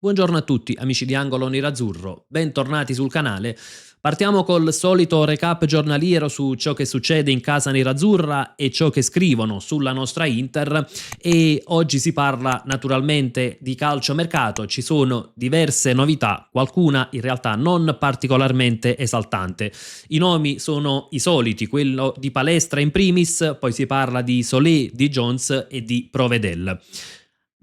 Buongiorno a tutti, amici di Angolo Nerazzurro, bentornati sul canale. Partiamo col solito recap giornaliero su ciò che succede in casa nerazzurra e ciò che scrivono sulla nostra Inter e oggi si parla naturalmente di calciomercato, ci sono diverse novità, qualcuna in realtà non particolarmente esaltante. I nomi sono i soliti, quello di Palestra in primis, poi si parla di Solé, di Jones e di Provedel.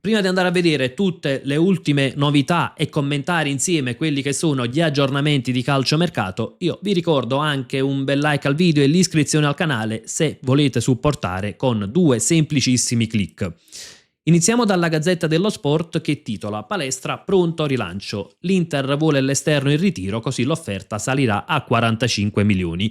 Prima di andare a vedere tutte le ultime novità e commentare insieme quelli che sono gli aggiornamenti di calciomercato, io vi ricordo anche un bel like al video e l'iscrizione al canale se volete supportare con due semplicissimi click. Iniziamo dalla Gazzetta dello Sport che titola Palestra pronto rilancio. L'Inter vuole l'esterno in ritiro così l'offerta salirà a 45 milioni.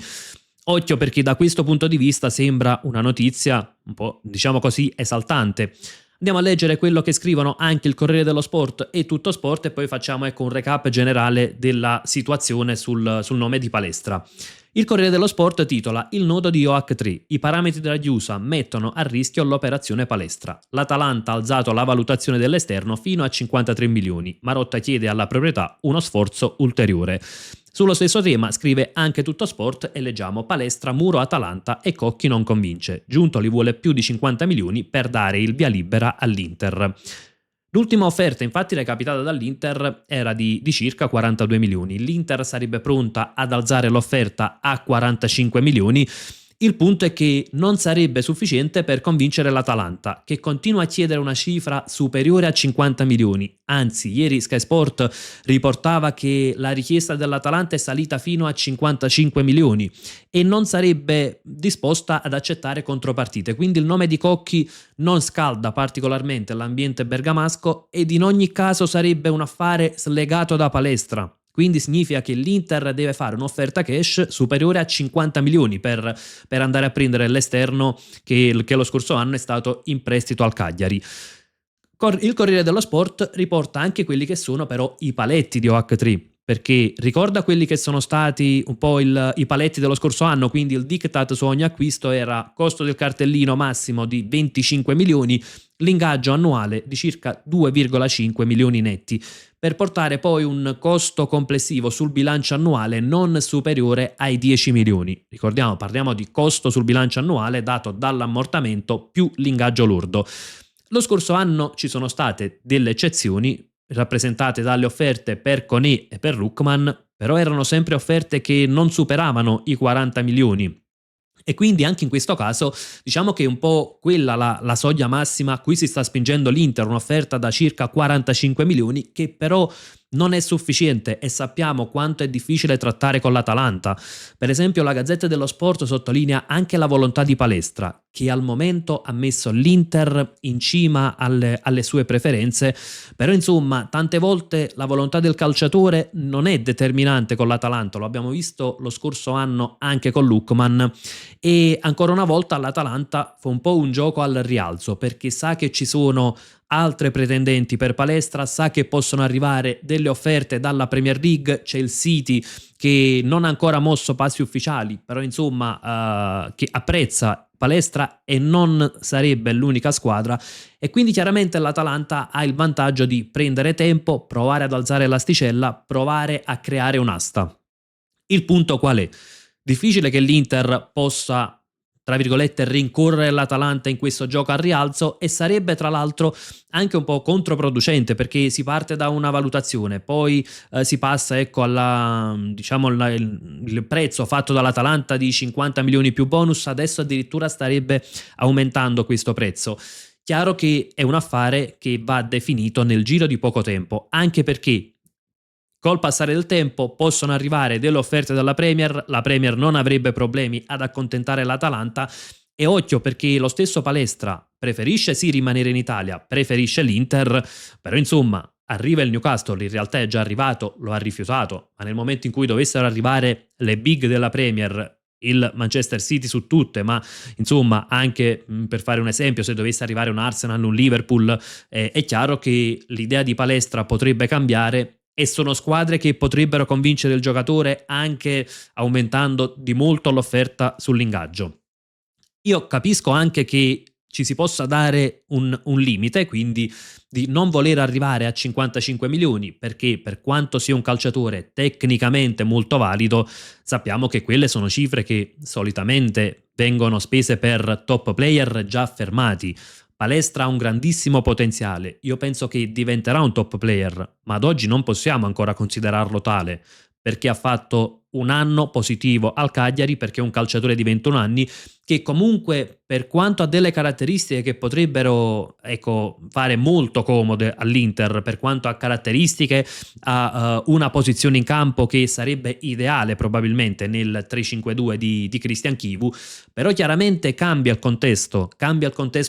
Occhio perché da questo punto di vista sembra una notizia un po', diciamo così, esaltante. Andiamo a leggere quello che scrivono anche il Corriere dello Sport e Tutto Sport e poi facciamo un recap generale della situazione sul nome di Palestra. Il Corriere dello Sport titola Il nodo di OH3. I parametri della Chiusa mettono a rischio l'operazione Palestra. L'Atalanta ha alzato la valutazione dell'esterno fino a 53 milioni. Marotta chiede alla proprietà uno sforzo ulteriore. Sullo stesso tema scrive anche Tutto Sport e leggiamo Palestra, Muro, Atalanta e Cocchi non convince. Giuntoli vuole più di 50 milioni per dare il via libera all'Inter. L'ultima offerta infatti recapitata dall'Inter era di circa 42 milioni. L'Inter sarebbe pronta ad alzare l'offerta a 45 milioni. Il punto è che non sarebbe sufficiente per convincere l'Atalanta, che continua a chiedere una cifra superiore a 50 milioni. Anzi, ieri Sky Sport riportava che la richiesta dell'Atalanta è salita fino a 55 milioni e non sarebbe disposta ad accettare contropartite. Quindi il nome di Cocchi non scalda particolarmente l'ambiente bergamasco ed in ogni caso sarebbe un affare slegato da Palestra. Quindi significa che l'Inter deve fare un'offerta cash superiore a 50 milioni per andare a prendere l'esterno che lo scorso anno è stato in prestito al Cagliari. Il Corriere dello Sport riporta anche quelli che sono però i paletti di OH3, perché ricorda quelli che sono stati un po' i paletti dello scorso anno, quindi il diktat su ogni acquisto era costo del cartellino massimo di 25 milioni, l'ingaggio annuale di circa 2,5 milioni netti, per portare poi un costo complessivo sul bilancio annuale non superiore ai 10 milioni. Ricordiamo, parliamo di costo sul bilancio annuale dato dall'ammortamento più l'ingaggio lordo. Lo scorso anno ci sono state delle eccezioni rappresentate dalle offerte per Koné e per Lookman, però erano sempre offerte che non superavano i 40 milioni. E quindi anche in questo caso diciamo che è un po' quella la soglia massima a cui si sta spingendo l'Inter, un'offerta da circa 45 milioni che però non è sufficiente e sappiamo quanto è difficile trattare con l'Atalanta. Per esempio la Gazzetta dello Sport sottolinea anche la volontà di Palestra, che al momento ha messo l'Inter in cima alle sue preferenze, però insomma tante volte la volontà del calciatore non è determinante con l'Atalanta, lo abbiamo visto lo scorso anno anche con Lookman e ancora una volta l'Atalanta fa un po' un gioco al rialzo perché sa che ci sono altre pretendenti per Palestra, sa che possono arrivare delle offerte dalla Premier League, c'è il City che non ha ancora mosso passi ufficiali, però insomma che apprezza Palestra e non sarebbe l'unica squadra e quindi chiaramente l'Atalanta ha il vantaggio di prendere tempo, provare ad alzare l'asticella, provare a creare un'asta. Il punto qual è? Difficile che l'Inter possa tra virgolette rincorrere l'Atalanta in questo gioco al rialzo e sarebbe tra l'altro anche un po' controproducente perché si parte da una valutazione, poi si passa alla diciamo il prezzo fatto dall'Atalanta di 50 milioni più bonus, adesso addirittura starebbe aumentando questo prezzo. Chiaro che è un affare che va definito nel giro di poco tempo, anche perché col passare del tempo possono arrivare delle offerte dalla Premier, la Premier non avrebbe problemi ad accontentare l'Atalanta e occhio perché lo stesso Palestra preferisce sì rimanere in Italia, preferisce l'Inter, però insomma arriva il Newcastle, in realtà è già arrivato, lo ha rifiutato, ma nel momento in cui dovessero arrivare le big della Premier, il Manchester City su tutte, ma insomma anche per fare un esempio se dovesse arrivare un Arsenal, un Liverpool, è chiaro che l'idea di Palestra potrebbe cambiare e sono squadre che potrebbero convincere il giocatore anche aumentando di molto l'offerta sull'ingaggio. Io capisco anche che ci si possa dare un limite, quindi di non voler arrivare a 55 milioni, perché per quanto sia un calciatore tecnicamente molto valido, sappiamo che quelle sono cifre che solitamente vengono spese per top player già affermati. Palestra ha un grandissimo potenziale, io penso che diventerà un top player, ma ad oggi non possiamo ancora considerarlo tale, perché ha fatto un anno positivo al Cagliari, perché è un calciatore di 21 anni che comunque, per quanto ha delle caratteristiche che potrebbero, ecco, fare molto comode all'Inter, per quanto ha caratteristiche, ha una posizione in campo che sarebbe ideale probabilmente nel 3-5-2 di Christian Chivu, però chiaramente cambia il contesto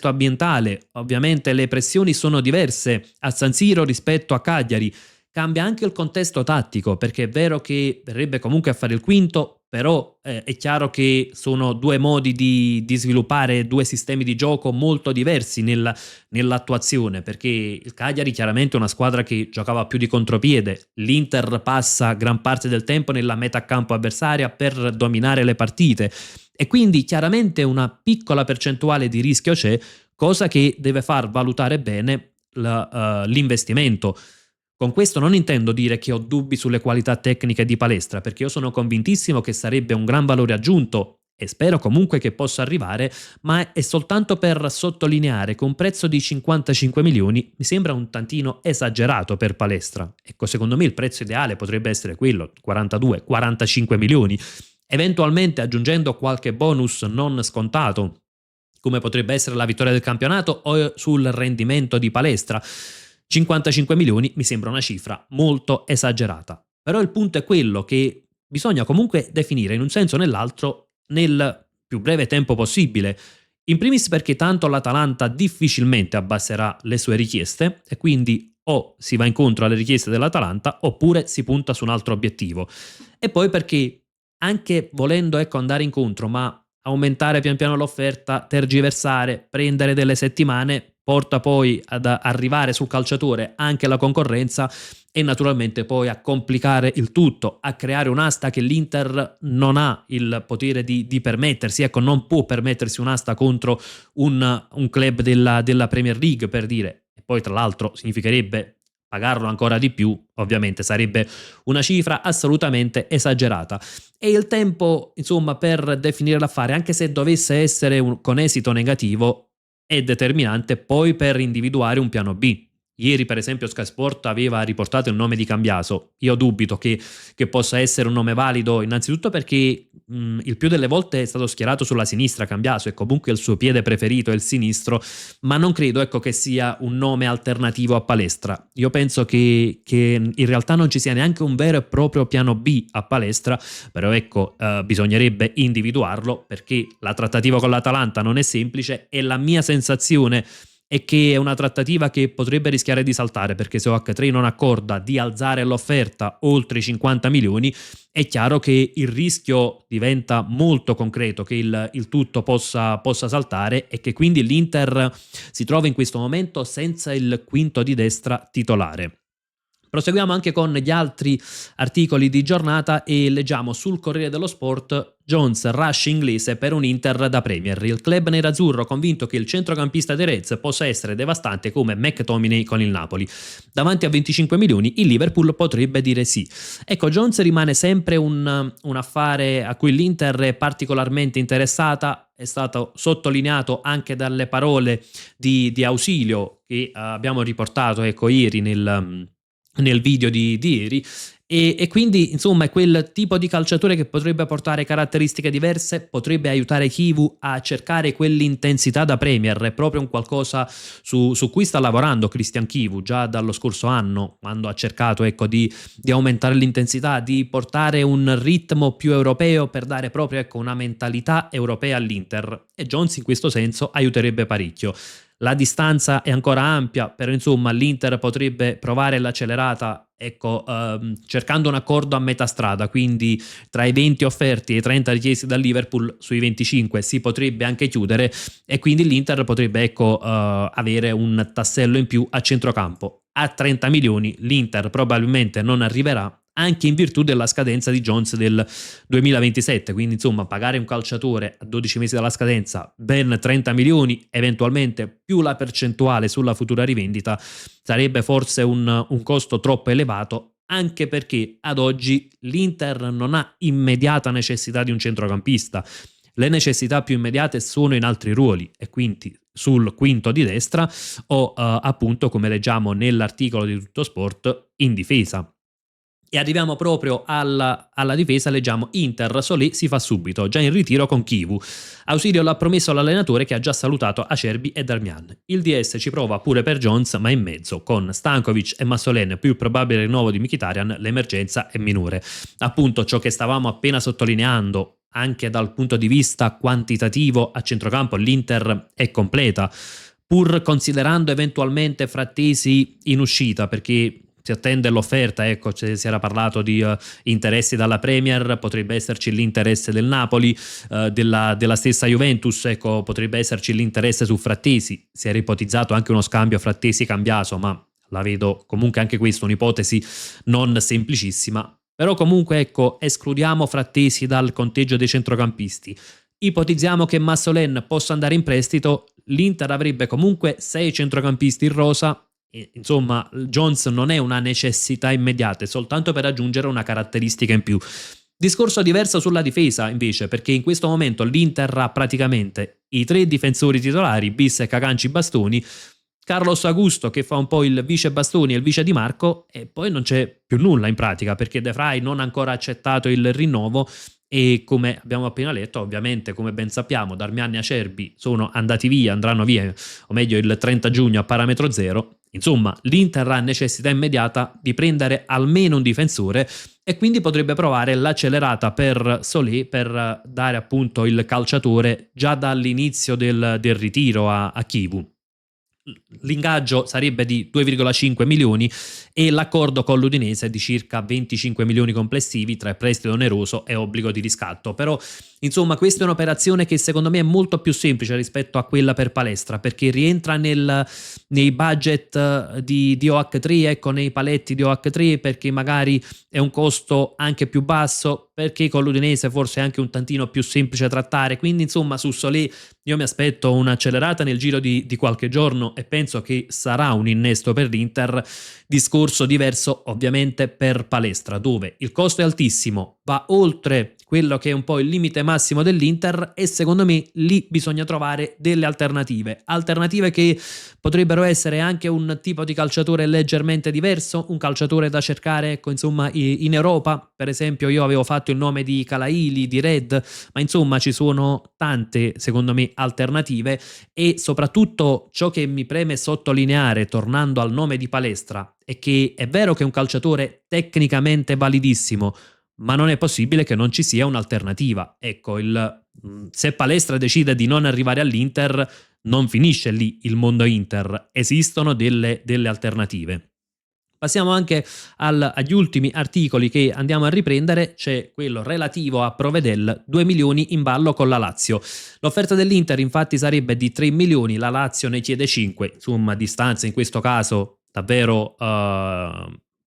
ambientale, ovviamente le pressioni sono diverse a San Siro rispetto a Cagliari, cambia anche il contesto tattico, perché è vero che verrebbe comunque a fare il quinto, però è chiaro che sono due modi di sviluppare due sistemi di gioco molto diversi nell'attuazione, perché il Cagliari chiaramente è una squadra che giocava più di contropiede, l'Inter passa gran parte del tempo nella metà campo avversaria per dominare le partite e quindi chiaramente una piccola percentuale di rischio c'è, cosa che deve far valutare bene l'investimento. Con questo non intendo dire che ho dubbi sulle qualità tecniche di Palestra, perché io sono convintissimo che sarebbe un gran valore aggiunto e spero comunque che possa arrivare, ma è soltanto per sottolineare che un prezzo di 55 milioni mi sembra un tantino esagerato per Palestra. Ecco, secondo me il prezzo ideale potrebbe essere quello, 42-45 milioni, eventualmente aggiungendo qualche bonus non scontato, come potrebbe essere la vittoria del campionato o sul rendimento di Palestra. 55 milioni mi sembra una cifra molto esagerata. Però il punto è quello che bisogna comunque definire in un senso o nell'altro nel più breve tempo possibile. In primis perché tanto l'Atalanta difficilmente abbasserà le sue richieste e quindi o si va incontro alle richieste dell'Atalanta oppure si punta su un altro obiettivo. E poi perché anche volendo andare incontro, ma aumentare pian piano l'offerta, tergiversare, prendere delle settimane, porta poi ad arrivare sul calciatore anche la concorrenza e naturalmente poi a complicare il tutto, a creare un'asta che l'Inter non ha il potere di permettersi, ecco, non può permettersi un'asta contro un club della Premier League, per dire, e poi tra l'altro significherebbe pagarlo ancora di più, ovviamente sarebbe una cifra assolutamente esagerata. E il tempo, insomma, per definire l'affare, anche se dovesse essere con esito negativo, è determinante poi per individuare un piano B. Ieri, per esempio, Sky Sport aveva riportato il nome di Cambiaso. Io dubito che possa essere un nome valido, innanzitutto perché il più delle volte è stato schierato sulla sinistra Cambiaso e comunque il suo piede preferito è il sinistro, ma non credo che sia un nome alternativo a Palestra. Io penso che in realtà non ci sia neanche un vero e proprio piano B a Palestra, però bisognerebbe individuarlo perché la trattativa con l'Atalanta non è semplice e la mia sensazione è che è una trattativa che potrebbe rischiare di saltare, perché se OH3 non accorda di alzare l'offerta oltre i 50 milioni è chiaro che il rischio diventa molto concreto che il tutto possa saltare e che quindi l'Inter si trova in questo momento senza il quinto di destra titolare. Proseguiamo anche con gli altri articoli di giornata e leggiamo sul Corriere dello Sport: Jones rush inglese per un Inter da Premier. Il club nerazzurro convinto che il centrocampista dei Reds possa essere devastante come McTominay con il Napoli. Davanti a 25 milioni il Liverpool potrebbe dire sì. Ecco, Jones rimane sempre un affare a cui l'Inter è particolarmente interessata. È stato sottolineato anche dalle parole di Ausilio che abbiamo riportato ieri nel video di ieri e quindi insomma è quel tipo di calciatore che potrebbe portare caratteristiche diverse, potrebbe aiutare Chivu a cercare quell'intensità da Premier, è proprio un qualcosa su cui sta lavorando Christian Chivu già dallo scorso anno, quando ha cercato di aumentare l'intensità, di portare un ritmo più europeo per dare proprio una mentalità europea all'Inter, e Jones in questo senso aiuterebbe parecchio. La distanza è ancora ampia, però insomma l'Inter potrebbe provare l'accelerata, cercando un accordo a metà strada, quindi tra i 20 offerti e i 30 richiesti dal Liverpool sui 25 si potrebbe anche chiudere e quindi l'Inter potrebbe avere un tassello in più a centrocampo. A 30 milioni l'Inter probabilmente non arriverà, anche in virtù della scadenza di Jones del 2027, quindi insomma pagare un calciatore a 12 mesi dalla scadenza ben 30 milioni, eventualmente più la percentuale sulla futura rivendita, sarebbe forse un costo troppo elevato, anche perché ad oggi l'Inter non ha immediata necessità di un centrocampista. Le necessità più immediate sono in altri ruoli e quindi sul quinto di destra o appunto, come leggiamo nell'articolo di Tuttosport, in difesa. E arriviamo proprio alla difesa, leggiamo Inter, Solé si fa subito, già in ritiro con Chivu. Ausilio l'ha promesso all'allenatore che ha già salutato Acerbi e Darmian. Il DS ci prova pure per Jones, ma in mezzo, con Stankovic e Massolen più probabile rinnovo di Mkhitaryan, l'emergenza è minore. Appunto ciò che stavamo appena sottolineando, anche dal punto di vista quantitativo a centrocampo l'Inter è completa, pur considerando eventualmente Frattesi in uscita, perché si attende l'offerta, ecco, si era parlato di interessi dalla Premier, potrebbe esserci l'interesse del Napoli, della stessa Juventus, ecco, potrebbe esserci l'interesse su Frattesi, si era ipotizzato anche uno scambio Frattesi-Cambiaso, ma la vedo comunque anche questa un'ipotesi non semplicissima, però comunque ecco, escludiamo Frattesi dal conteggio dei centrocampisti, ipotizziamo che Massolen possa andare in prestito, l'Inter avrebbe comunque 6 centrocampisti in rosa. Insomma, Jones non è una necessità immediata, è soltanto per aggiungere una caratteristica in più. Discorso diverso sulla difesa invece, perché in questo momento l'Inter ha praticamente i 3 difensori titolari, Bis e Caganci Bastoni, Carlos Augusto che fa un po' il vice Bastoni e il vice Di Marco, e poi non c'è più nulla in pratica perché De Vrij non ha ancora accettato il rinnovo e, come abbiamo appena letto, ovviamente come ben sappiamo Darmian e Acerbi sono andati via, andranno via, o meglio il 30 giugno a parametro zero. Insomma, l'Inter ha necessità immediata di prendere almeno un difensore e quindi potrebbe provare l'accelerata per Solé per dare appunto il calciatore già dall'inizio del ritiro a Chivu. L'ingaggio sarebbe di 2,5 milioni e l'accordo con l'Udinese è di circa 25 milioni complessivi tra prestito oneroso e obbligo di riscatto. Però insomma questa è un'operazione che secondo me è molto più semplice rispetto a quella per Palestra, perché rientra nei budget di OH3, ecco, nei paletti di OH3, perché magari è un costo anche più basso, perché con l'Udinese forse è anche un tantino più semplice da trattare. Quindi insomma su Solé io mi aspetto un'accelerata nel giro di qualche giorno e penso che sarà un innesto per l'Inter. Discorso diverso ovviamente per Palestra, dove il costo è altissimo, va oltre quello che è un po' il limite massimo dell'Inter e secondo me lì bisogna trovare delle alternative che potrebbero essere anche un tipo di calciatore leggermente diverso, un calciatore da cercare, ecco, insomma, in Europa. Per esempio io avevo fatto il nome di Calaili, di Red, ma insomma ci sono tante secondo me alternative e soprattutto ciò che mi preme sottolineare tornando al nome di Palestra è che è vero che è un calciatore tecnicamente validissimo, ma non è possibile che non ci sia un'alternativa. Ecco, se Palestra decide di non arrivare all'Inter, non finisce lì il mondo Inter, esistono delle alternative. Passiamo anche agli ultimi articoli che andiamo a riprendere, c'è quello relativo a Provedel, 2 milioni in ballo con la Lazio. L'offerta dell'Inter infatti sarebbe di 3 milioni, la Lazio ne chiede 5, insomma distanza in questo caso davvero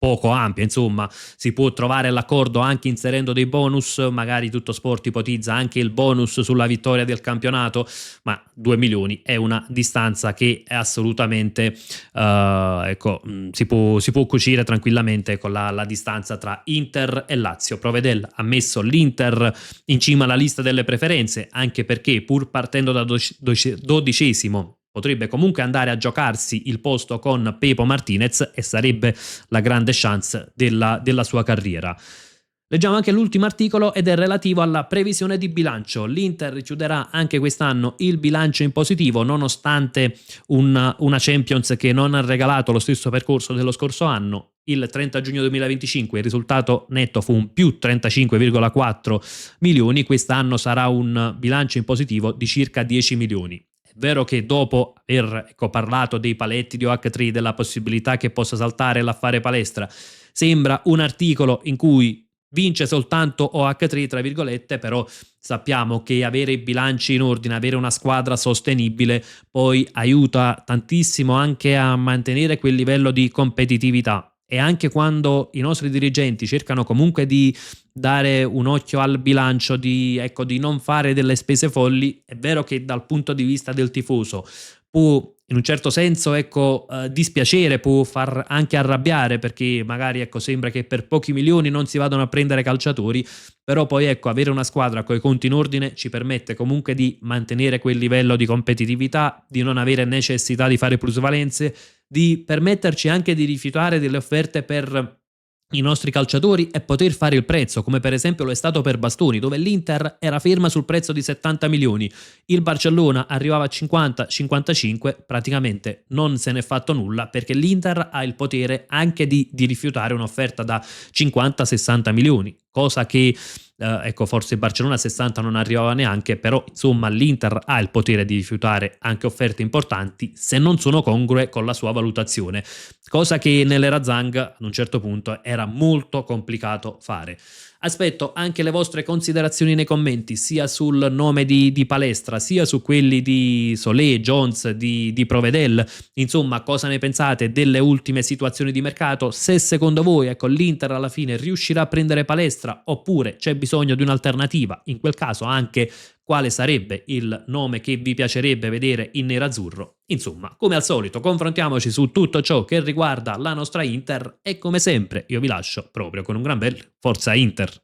poco ampia, insomma si può trovare l'accordo anche inserendo dei bonus, magari Tuttosport ipotizza anche il bonus sulla vittoria del campionato, ma 2 milioni è una distanza che è assolutamente ecco, si può cucire tranquillamente con la distanza tra Inter e Lazio. Provedel ha messo l'Inter in cima alla lista delle preferenze, anche perché pur partendo da 12esimo potrebbe comunque andare a giocarsi il posto con Pepo Martinez e sarebbe la grande chance della sua carriera. Leggiamo anche l'ultimo articolo ed è relativo alla previsione di bilancio. L'Inter chiuderà anche quest'anno il bilancio in positivo nonostante una Champions che non ha regalato lo stesso percorso dello scorso anno. Il 30 giugno 2025 il risultato netto fu un più 35,4 milioni, quest'anno sarà un bilancio in positivo di circa 10 milioni. È vero che dopo aver parlato dei paletti di OH3, della possibilità che possa saltare l'affare Palestra, sembra un articolo in cui vince soltanto OH3 tra virgolette, però sappiamo che avere i bilanci in ordine, avere una squadra sostenibile poi aiuta tantissimo anche a mantenere quel livello di competitività e anche quando i nostri dirigenti cercano comunque di dare un occhio al bilancio, di, ecco, di non fare delle spese folli, è vero che dal punto di vista del tifoso può in un certo senso, ecco, dispiacere, può far anche arrabbiare, perché magari, ecco, sembra che per pochi milioni non si vadano a prendere calciatori, però poi, ecco, avere una squadra coi conti in ordine ci permette comunque di mantenere quel livello di competitività, di non avere necessità di fare plusvalenze, di permetterci anche di rifiutare delle offerte per i nostri calciatori e poter fare il prezzo, come per esempio lo è stato per Bastoni, dove l'Inter era ferma sul prezzo di 70 milioni, il Barcellona arrivava a 50-55, praticamente non se n'è fatto nulla, perché l'Inter ha il potere anche di rifiutare un'offerta da 50-60 milioni, cosa che ecco, forse il Barcellona a 60 non arrivava neanche, però insomma l'Inter ha il potere di rifiutare anche offerte importanti se non sono congrue con la sua valutazione, cosa che nell'era Zhang ad un certo punto era molto complicato fare. Aspetto anche le vostre considerazioni nei commenti, sia sul nome di Palestra, sia su quelli di Solé, Jones, di Provedel. Insomma, cosa ne pensate delle ultime situazioni di mercato? Se secondo voi, ecco, l'Inter alla fine riuscirà a prendere Palestra oppure c'è bisogno di un'alternativa? In quel caso anche quale sarebbe il nome che vi piacerebbe vedere in nerazzurro? Insomma, come al solito, confrontiamoci su tutto ciò che riguarda la nostra Inter e come sempre io vi lascio proprio con un gran bel Forza Inter.